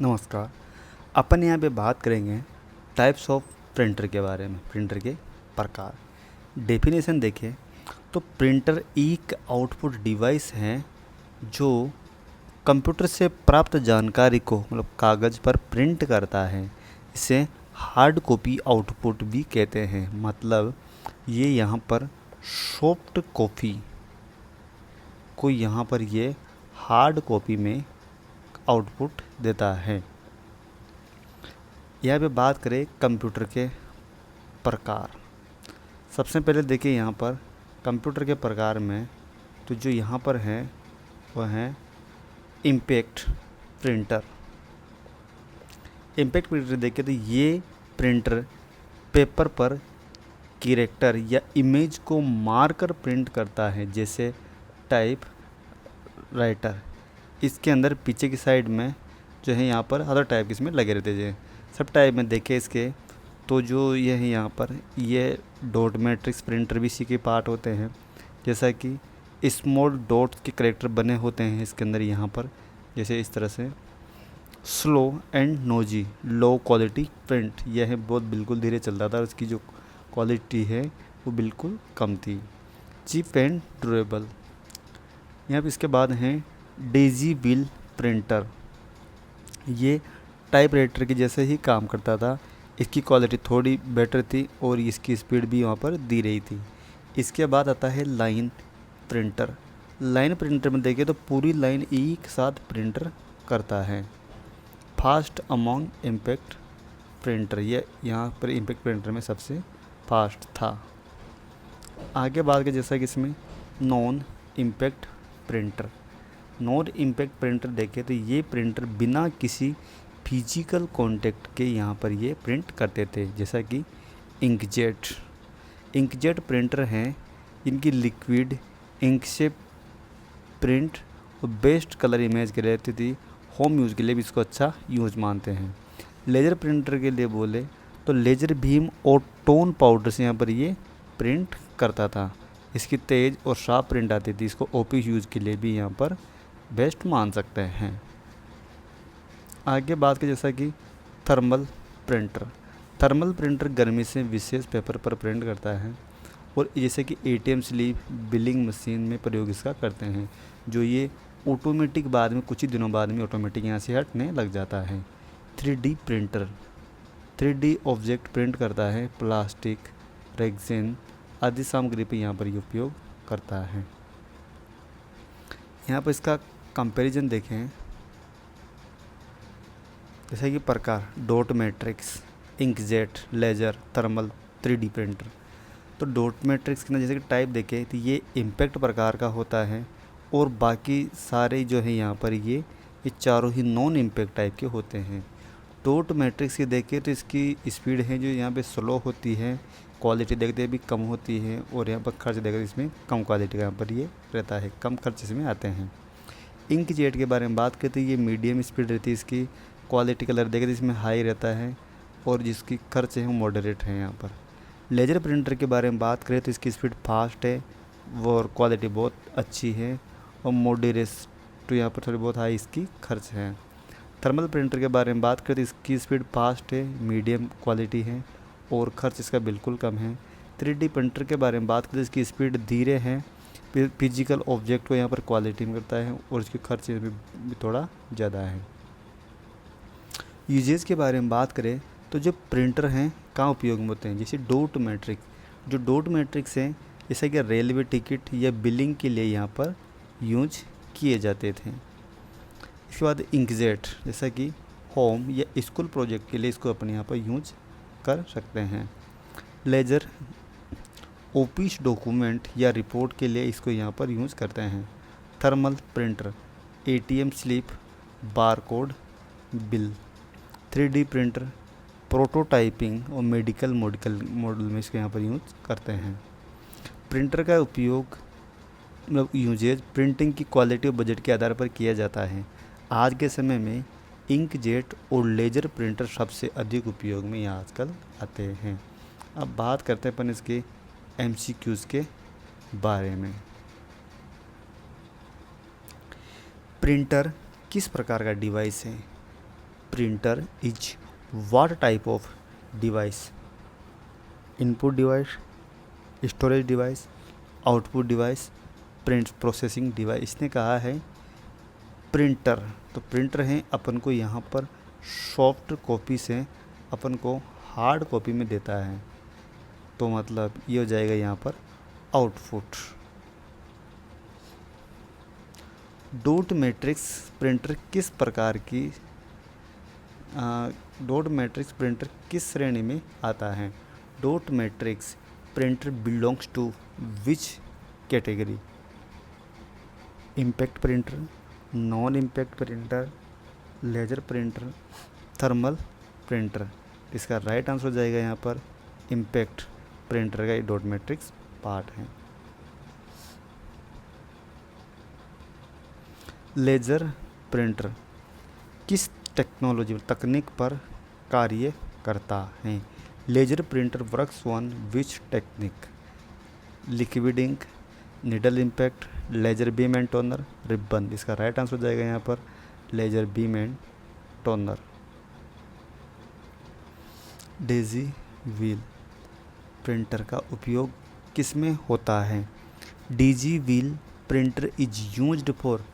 नमस्कार। अपन यहाँ पे बात करेंगे टाइप्स ऑफ प्रिंटर के बारे में, प्रिंटर के प्रकार। डेफिनेशन देखें तो प्रिंटर एक आउटपुट डिवाइस है जो कंप्यूटर से प्राप्त जानकारी को मतलब कागज़ पर प्रिंट करता है। इसे हार्ड कॉपी आउटपुट भी कहते हैं। मतलब ये यहाँ पर सॉफ्ट कॉपी को यहाँ पर ये हार्ड कॉपी में आउटपुट देता है। यहाँ पे बात करें कंप्यूटर के प्रकार। सबसे पहले देखिए यहाँ पर कंप्यूटर के प्रकार में तो जो यहाँ पर है वह है इम्पैक्ट प्रिंटर। इम्पैक्ट प्रिंटर देखिए तो ये प्रिंटर पेपर पर कैरेक्टर या इमेज को मारकर प्रिंट करता है, जैसे टाइप राइटर। इसके अंदर पीछे की साइड में जो है यहाँ पर अदर टाइप इसमें लगे रहते हैं। सब टाइप में देखें इसके तो जो ये है यहाँ पर ये डॉट मैट्रिक्स प्रिंटर भी इसी के पार्ट होते हैं। जैसा कि स्मॉल डॉट्स के करेक्टर बने होते हैं इसके अंदर यहाँ पर, जैसे इस तरह से। Slow and nosy low quality print, यह है बहुत बिल्कुल धीरे चलता था और इसकी जो क्वालिटी है वो बिल्कुल कम थी। Cheap and durable. यहाँ पर इसके बाद हैं डेजी व्हील प्रिंटर। ये टाइपराइटर के जैसे ही काम करता था। इसकी क्वालिटी थोड़ी बेटर थी और इसकी स्पीड भी वहाँ पर दी रही थी। इसके बाद आता है लाइन प्रिंटर। लाइन प्रिंटर में देखें तो पूरी लाइन एक साथ प्रिंटर करता है। फास्ट अमॉन्ग इम्पैक्ट प्रिंटर, ये यहाँ पर इम्पैक्ट प्रिंटर में सबसे फास्ट था। आगे बात के जैसा कि इसमें non impact printer. Non impact printer देखें तो ये प्रिंटर बिना किसी फिजिकल कांटेक्ट के यहाँ पर ये प्रिंट करते थे, जैसा कि इंकजेट। इंकजेट प्रिंटर हैं इनकी लिक्विड इंक से प्रिंट और बेस्ट कलर इमेज के रहती थी। होम यूज़ के लिए भी इसको अच्छा यूज़ मानते हैं। लेज़र प्रिंटर के लिए बोले तो लेज़र बीम और टोन पाउडर से यहाँ पर ये प्रिंट करता था। इसकी तेज़ और शार्प प्रिंट आती थी। इसको ऑफिस यूज़ के लिए भी यहाँ पर बेस्ट मान सकते हैं। आगे बात के जैसा कि थर्मल प्रिंटर। थर्मल प्रिंटर गर्मी से विशेष पेपर पर प्रिंट करता है और जैसे कि एटीएम स्लिप बिलिंग मशीन में प्रयोग इसका करते हैं, जो ये ऑटोमेटिक बाद में कुछ ही दिनों बाद में ऑटोमेटिक यहाँ से हटने लग जाता है। 3D printer 3D object print करता है। प्लास्टिक, रेक्सिन आदि सामग्री पर यहाँ पर ये उपयोग करता है। यहाँ पर इसका कंपैरिजन देखें जैसे कि प्रकार dot matrix, inkjet, laser, thermal, 3D printer. तो डॉट मैट्रिक्स के ना जैसे कि टाइप देखें तो ये इम्पैक्ट प्रकार का होता है और बाकी सारे जो है यहाँ पर ये चारों ही नॉन इम्पैक्ट टाइप के होते हैं। डॉट मैट्रिक्स के देखें तो इसकी स्पीड है जो यहाँ पे स्लो होती है, क्वालिटी देखते भी कम होती है और यहाँ पर खर्च देखते इसमें कम क्वालिटी का यहाँ पर ये रहता है, कम खर्च इसमें आते हैं। इंक जेट के बारे में बात करें तो ये मीडियम स्पीड रहती है इसकी, क्वालिटी कलर देखें तो इसमें हाई रहता है और जिसकी खर्च है वो मॉडरेट है यहाँ पर। लेजर प्रिंटर के बारे में बात करें तो इसकी स्पीड फास्ट है वो और क्वालिटी बहुत अच्छी है और मॉडरेट तो यहाँ पर थोड़ी बहुत हाई इसकी खर्च है। थर्मल प्रिंटर के बारे में बात करें तो इसकी स्पीड फास्ट है, मीडियम क्वालिटी है और खर्च इसका बिल्कुल कम है। 3D प्रिंटर के बारे में बात करें तो इसकी स्पीड धीरे है, फिजिकल ऑब्जेक्ट को यहाँ पर क्वालिटी में करता है और इसके खर्च भी थोड़ा ज़्यादा है। यूजेज के बारे में बात करें तो जो प्रिंटर हैं कहाँ उपयोग में होते हैं, जैसे डॉट मैट्रिक्स। जो डॉट मैट्रिक्स हैं जैसे कि रेलवे टिकट या बिलिंग के लिए यहाँ पर यूज किए जाते थे। इसके बाद इंकजेट जैसा कि होम या स्कूल प्रोजेक्ट के लिए इसको अपने यहाँ पर यूज कर सकते हैं। लेजर ऑफिस डॉक्यूमेंट या रिपोर्ट के लिए इसको यहाँ पर यूज़ करते हैं। Thermal printer ATM slip, barcode, bill. 3D printer prototyping और मेडिकल मॉडल में इसको यहाँ पर यूज करते हैं। प्रिंटर का उपयोग मतलब यूजेज प्रिंटिंग की क्वालिटी और बजट के आधार पर किया जाता है। आज के समय में इंकजेट और लेजर प्रिंटर सबसे अधिक उपयोग में यहाँ आजकल आते हैं। अब बात करते हैं अपन इसके MCQs के बारे में। प्रिंटर किस प्रकार का डिवाइस है? printer is what type of device? Input device, storage device, output device, print processing device. इसने कहा है प्रिंटर, तो प्रिंटर है अपन को यहाँ पर सॉफ्ट कॉपी से अपन को हार्ड कॉपी में देता है, तो मतलब ये हो जाएगा यहाँ पर आउटपुट। डॉट मैट्रिक्स प्रिंटर किस प्रकार की डॉट मैट्रिक्स प्रिंटर किस श्रेणी में आता है? Dot matrix printer belongs to which category? Impact printer, non impact printer, laser printer, thermal printer. इसका राइट आंसर हो जाएगा यहाँ पर इम्पैक्ट प्रिंटर का ये डॉट मैट्रिक्स पार्ट है। लेजर प्रिंटर किस टेक्नोलॉजी तकनीक पर कार्य करता है? Laser printer works on which technique? Liquid ink, needle impact, laser beam and toner, ribbon. इसका राइट आंसर हो जाएगा यहाँ पर laser beam and toner. Daisy wheel printer का उपयोग किस में होता है? Daisy wheel printer is used for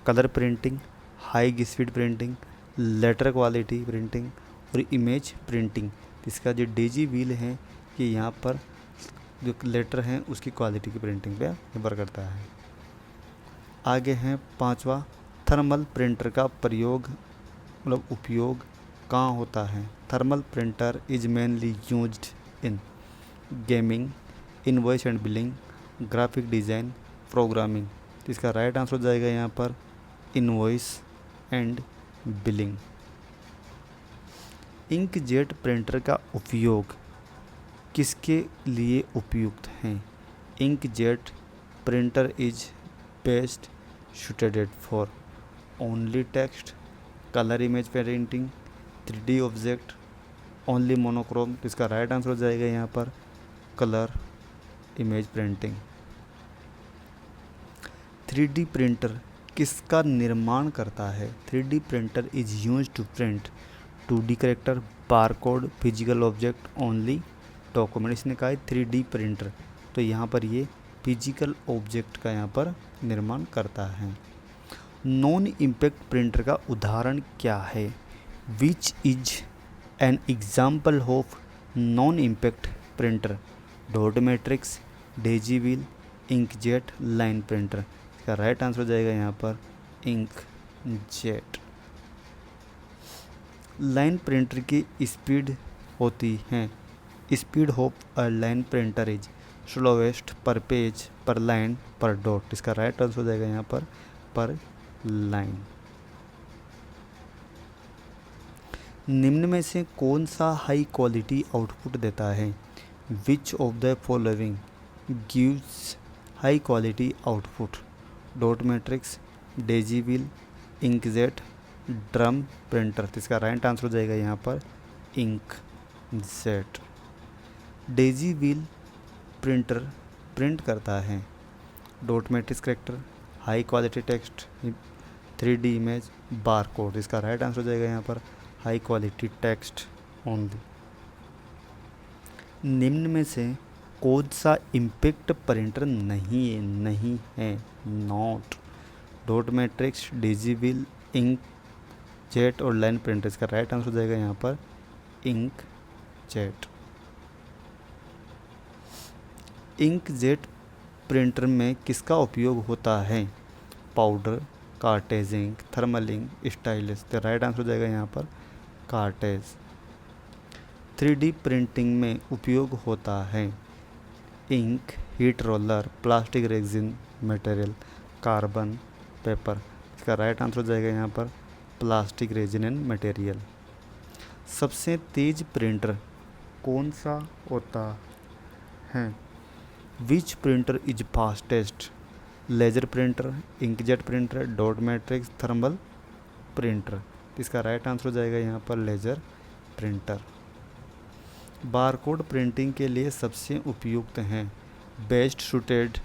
colour printing, high speed printing, letter quality printing और इमेज प्रिंटिंग। इसका जो डेजी व्हील है ये यहाँ पर जो लेटर हैं उसकी क्वालिटी की प्रिंटिंग पे निर्भर करता है। आगे है पांचवा, थर्मल प्रिंटर का प्रयोग मतलब उपयोग कहाँ होता है? Thermal printer is mainly used in gaming, invoice and billing, graphic design, programming. इसका राइट आंसर हो जाएगा यहाँ पर invoice and billing. Inkjet printer का उपयोग किसके लिए उपयुक्त है? Inkjet printer is best suited for only text, colour image printing, 3D object, only monochrome. इसका राइट आंसर हो जाएगा यहाँ पर colour image printing. 3D printer किसका निर्माण करता है? 3D printer is used to print 2D character, barcode, physical object, only document. इसने कहा है 3D प्रिंटर, तो यहाँ पर ये फिजिकल ऑब्जेक्ट का यहाँ पर निर्माण करता है। नॉन इम्पैक्ट प्रिंटर का उदाहरण क्या है? Which is an example of non impact printer? Dot matrix, Daisy wheel, inkjet, line printer. इसका राइट आंसर हो जाएगा यहाँ पर इंकजेट। लाइन प्रिंटर की स्पीड होती है, speed of a line printer is slowest पर पेज, पर लाइन, पर डॉट। इसका राइट आंसर हो जाएगा यहाँ पर लाइन। निम्न में से कौन सा हाई क्वालिटी आउटपुट देता है? Which of the following gives high quality output? Dot matrix, Daisy wheel, inkjet, drum printer. इसका राइट आंसर हो जाएगा यहाँ पर inkjet. Daisy wheel printer print करता है dot matrix character, high quality text, 3D image, barcode. इसका right answer हो जाएगा यहाँ पर हाई क्वालिटी टेक्स्ट ओनली। निम्न में से कौन सा इम्पैक्ट प्रिंटर नहीं है? Not, dot matrix, Daisy wheel, inkjet और लाइन प्रिंटर। इसका राइट आंसर हो जाएगा यहाँ पर इंकजेट। इंकजेट प्रिंटर में किसका उपयोग होता है? पाउडर, कार्टेजिंग, थर्मलिंग, स्टाइलिस। तो राइट आंसर हो जाएगा यहाँ पर कार्टेज। 3D प्रिंटिंग में उपयोग होता है ink, heat roller, plastic resin material, carbon, paper. इसका राइट आंसर हो जाएगा यहाँ पर प्लास्टिक रेजिन एंड मटेरियल। सबसे तेज प्रिंटर कौन सा होता है? Which printer is fastest? Laser printer, inkjet printer, dot matrix, thermal printer. इसका राइट आंसर हो जाएगा यहाँ पर लेजर प्रिंटर। बारकोड प्रिंटिंग के लिए सबसे उपयुक्त हैं best suited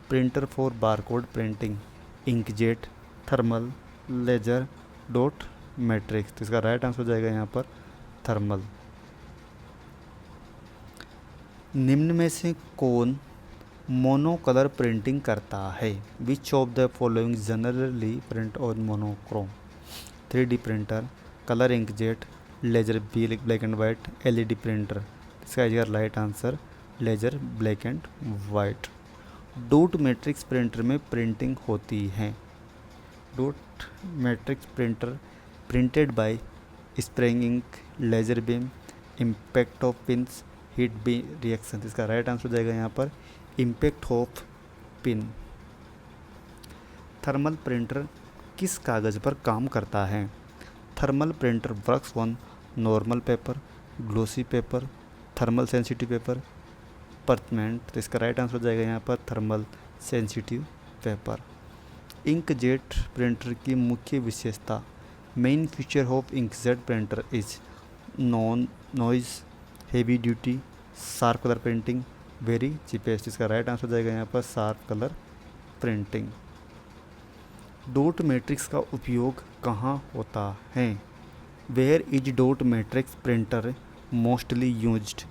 printer for barcode printing, inkjet, thermal, laser, dot matrix, तो इसका राइट आंसर हो जाएगा यहाँ पर थर्मल। निम्न में से कौन मोनोकलर प्रिंटिंग करता है? Which of the following generally print on monochrome? 3D printer, colour inkjet, laser black and white, LED printer. इसका right answer laser black and white. Dot matrix printer में प्रिंटिंग होती है। Dot matrix printer printed by spraying ink, laser beam, impact of pins, heat be reaction. इसका right answer हो जाएगा यहाँ पर impact of pin. Thermal printer किस कागज़ पर काम करता है? Thermal printer works on normal paper, glossy paper, thermal sensitive paper, permanent. तो इसका राइट आंसर हो जाएगा यहाँ पर thermal sensitive paper. Inkjet printer की मुख्य विशेषता। Main feature of inkjet printer is non noise, heavy duty, sharp colour printing, very cheapest. इसका राइट आंसर हो जाएगा यहाँ पर sharp colour printing. Dot matrix का उपयोग कहाँ होता है? Where is dot matrix printer mostly used?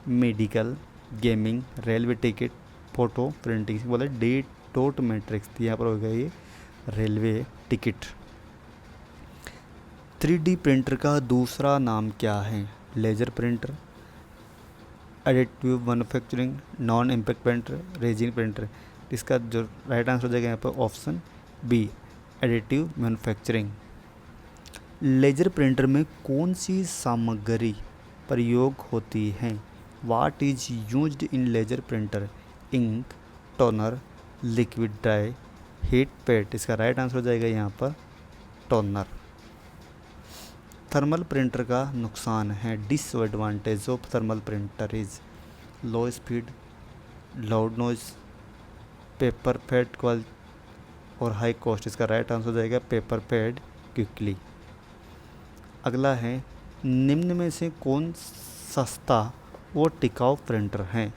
Medical, gaming, railway ticket, photo printing. बोले डॉट मैट्रिक्स, यहाँ पर हो गया ये रेलवे टिकट। 3D प्रिंटर का दूसरा नाम क्या है? Laser printer, additive manufacturing, non impact printer, resin printer. इसका जो राइट आंसर हो जाएगा यहाँ पर option B, additive manufacturing. Laser printer में कौन सी सामग्री प्रयोग होती है? What is used in laser printer? Ink, toner, liquid dye, heat pad. इसका राइट आंसर हो जाएगा यहाँ पर टोनर। थर्मल प्रिंटर का नुकसान है। Disadvantage of thermal printer is low speed, loud noise, paper fade quality और हाई कॉस्ट। इसका राइट आंसर हो जाएगा पेपर फेड क्विकली। अगला है निम्न में से कौन सस्ता और टिकाऊ प्रिंटर है?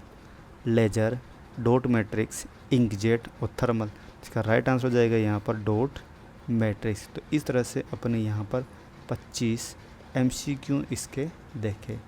लेजर, डॉट मैट्रिक्स, इंकजेट और थर्मल। इसका राइट आंसर हो जाएगा यहाँ पर डॉट मैट्रिक्स। तो इस तरह से अपने यहाँ पर 25 MCQ इसके देखे।